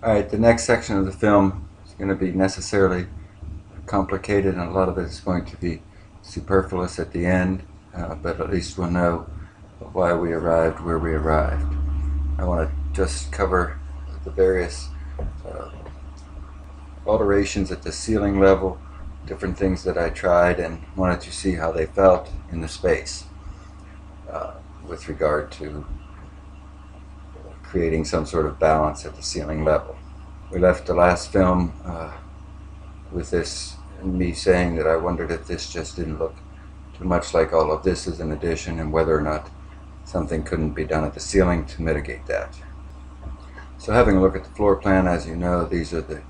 Alright, the next section of the film is going to be necessarily complicated, and a lot of it is going to be superfluous at the end, but at least we'll know why we arrived where we arrived. I want to just cover the various alterations at the ceiling level, different things that I tried, and wanted to see how they felt in the space with regard to creating some sort of balance at the ceiling level. We left the last film with this, me saying that I wondered if this just didn't look too much like all of this as an addition, and whether or not something couldn't be done at the ceiling to mitigate that. So having a look at the floor plan, as you know, these are the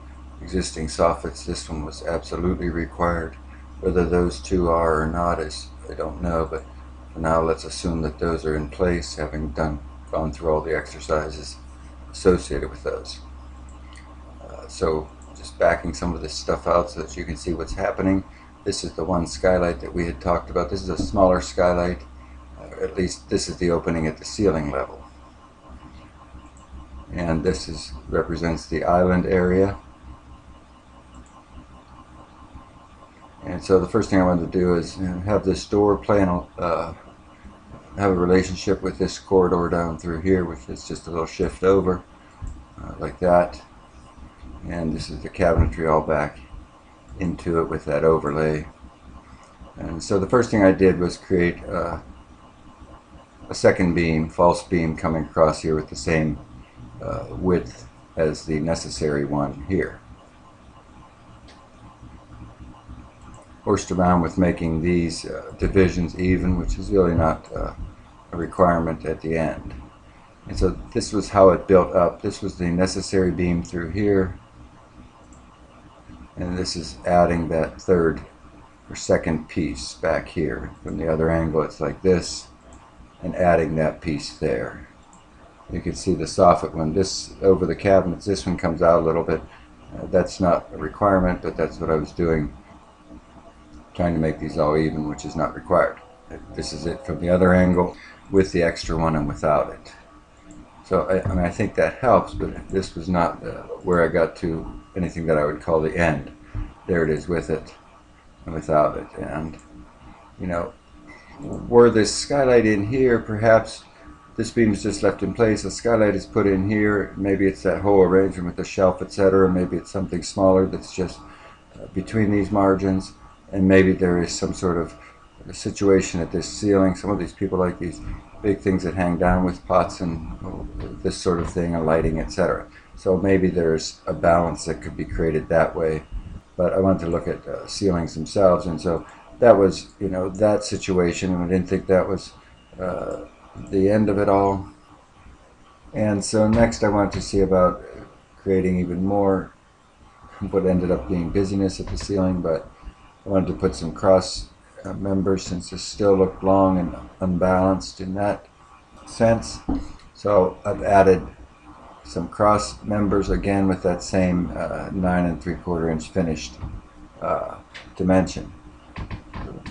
existing soffits. This one was absolutely required. Whether those two are or not is, I don't know, but for now let's assume that those are in place, having gone through all the exercises associated with those. So just backing some of this stuff out so that you can see what's happening. This is the one skylight that we had talked about. This is a smaller skylight. At least this is the opening at the ceiling level. And this represents the island area. And so the first thing I wanted to do is have this door plan have a relationship with this corridor down through here, which is just a little shift over like that. And this is the cabinetry all back into it with that overlay. And so the first thing I did was create a second beam, false beam, coming across here with the same width as the necessary one here. Horsed around with making these divisions even, which is really not a requirement at the end. And so this was how it built up. This was the necessary beam through here, and this is adding that third or second piece back here. From the other angle it's like this, and adding that piece there. You can see the soffit one, this over the cabinets, this one comes out a little bit. That's not a requirement, but that's what I was doing, trying to make these all even, which is not required. This is it from the other angle with the extra one and without it. So I think that helps, but this was not where I got to anything that I would call the end. There it is with it and without it. And you know, were this skylight in here, perhaps this beam is just left in place, the skylight is put in here, maybe it's that whole arrangement with the shelf, etc. Maybe it's something smaller that's just between these margins, and maybe there is some sort of a situation at this ceiling. Some of these people like these big things that hang down with pots and this sort of thing, and lighting, etc. So maybe there's a balance that could be created that way. But I wanted to look at ceilings themselves, and so that was, you know, that situation, and I didn't think that was the end of it all. And so next I wanted to see about creating even more what ended up being busyness at the ceiling, but I wanted to put some cross members, since this still looked long and unbalanced in that sense. So I've added some cross members again with that same 9 3/4 inch finished dimension.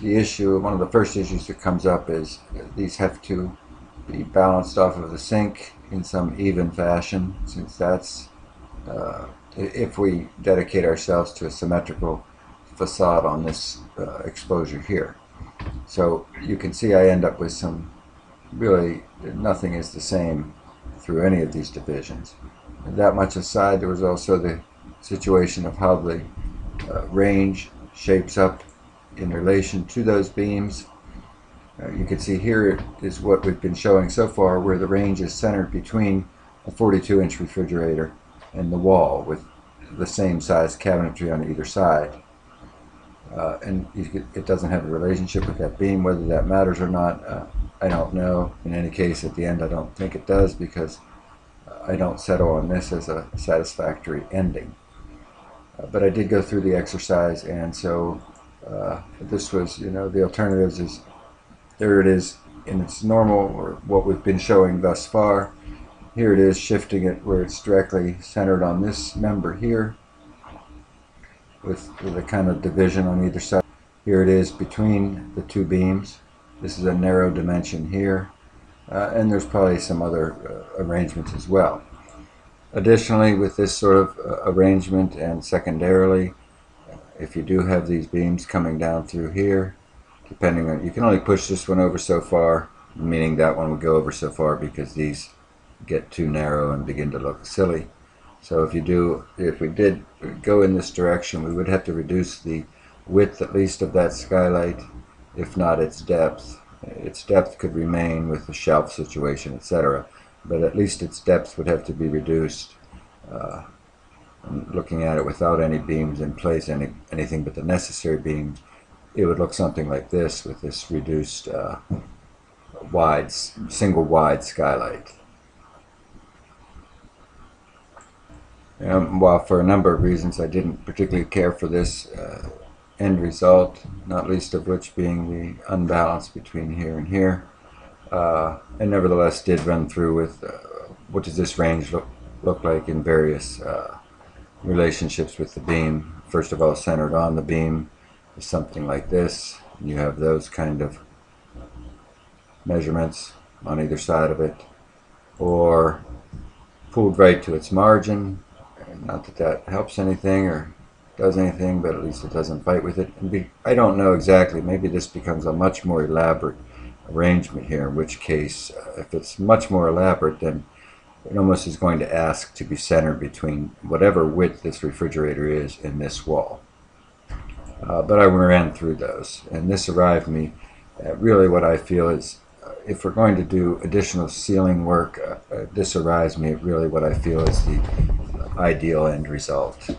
The issue, one of the first issues that comes up, is these have to be balanced off of the sink in some even fashion, since that's if we dedicate ourselves to a symmetrical facade on this exposure here. So you can see I end up with some, really nothing is the same through any of these divisions. And that much aside, there was also the situation of how the range shapes up in relation to those beams. You can see here is what we've been showing so far, where the range is centered between a 42-inch refrigerator and the wall, with the same size cabinetry on either side. And it doesn't have a relationship with that beam. Whether that matters or not, I don't know. In any case, at the end, I don't think it does, because I don't settle on this as a satisfactory ending. But I did go through the exercise, and so this was, you know, the alternatives is, there it is in its normal, or what we've been showing thus far. Here it is, shifting it where it's directly centered on this member here, with a kind of division on either side. Here it is between the two beams. This is a narrow dimension here, and there's probably some other arrangements as well. Additionally, with this sort of arrangement, and secondarily, if you do have these beams coming down through here, depending on, you can only push this one over so far, meaning that one would go over so far because these get too narrow and begin to look silly. So if we did go in this direction, we would have to reduce the width at least of that skylight, if not its depth. Its depth could remain with the shelf situation, etc., but at least its depth would have to be reduced. Looking at it without any beams in place, anything but the necessary beams, it would look something like this with this reduced single wide skylight. While for a number of reasons I didn't particularly care for this end result, not least of which being the unbalance between here and here, I nevertheless did run through with what does this range look like in various relationships with the beam. First of all, centered on the beam is something like this. You have those kind of measurements on either side of it, or pulled right to its margin. Not that that helps anything or does anything, but at least it doesn't fight with it. I don't know exactly. Maybe this becomes a much more elaborate arrangement here, in which case, if it's much more elaborate, then it almost is going to ask to be centered between whatever width this refrigerator is in this wall. But I ran through those, and this arrived me at really what I feel is, if we're going to do additional ceiling work, this arrives me at really what I feel is the ideal end result.